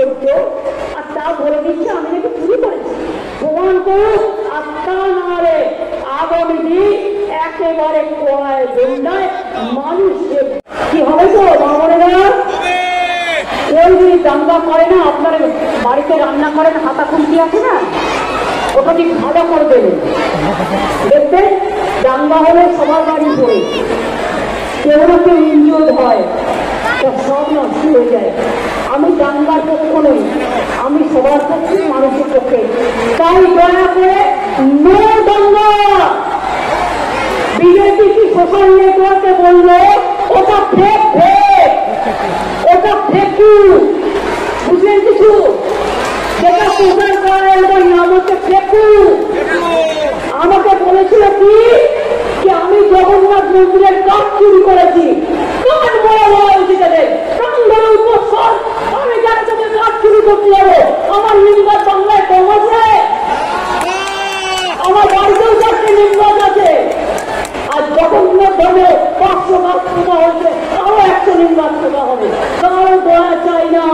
চরিত্র, আর তা বলে দিচ্ছে আমি নাকি চুরি করেছি। প্রমাণ করুক, আর তা নাহলে আগামী দিন একেবারে কোয়ায় বন্যায় মানুষকে কি হবে তো মামনেরা। কেউ যদি দাঙ্গা করে না, আপনার বাড়িতে রান্না করেন হাতা খুন্তি আছে না, ওটা ঠিক ভালো করে দেবেন। দেখবেন দাঙ্গা হলে সবার বাড়ি পড়ে, কেউ না কেউ ইনজিওর্ড হয়, সব নষ্ট হয়ে যায়। আমি দাঙ্গার পক্ষ নই, আমি সবার পক্ষে, মানুষের পক্ষে। তাই দয়া করে নো দাঙ্গা। বিজেপি কি সোশ্যাল নেটওয়ার্কে বললো ওটা ফেক, ফেক, ওটা ফেকু, বুঝলেন কিছু? যেটা প্রচার করে ওটার নাম হচ্ছে ফেকু। আমাকে বলেছিল কি আমি জগন্নাথ মন্দিরের কাজ চুরি করেছি, কান বড় বড় দিতে দেয়, কান ধরে উপস্থান, আমি যার সাথে কাজ চুরি করতে যাবো? আমার লিঙ্গার বাংলায় কম আছে, আমার বাড়িতেও 4টে লিঙ্গাজ আছে। আর জগন্নাথ ধর্মে 500 গাছ পোতা হয়েছে, আরো 100 লিঙ্গাজ পোতা হবে। কারো দয়া চাই না।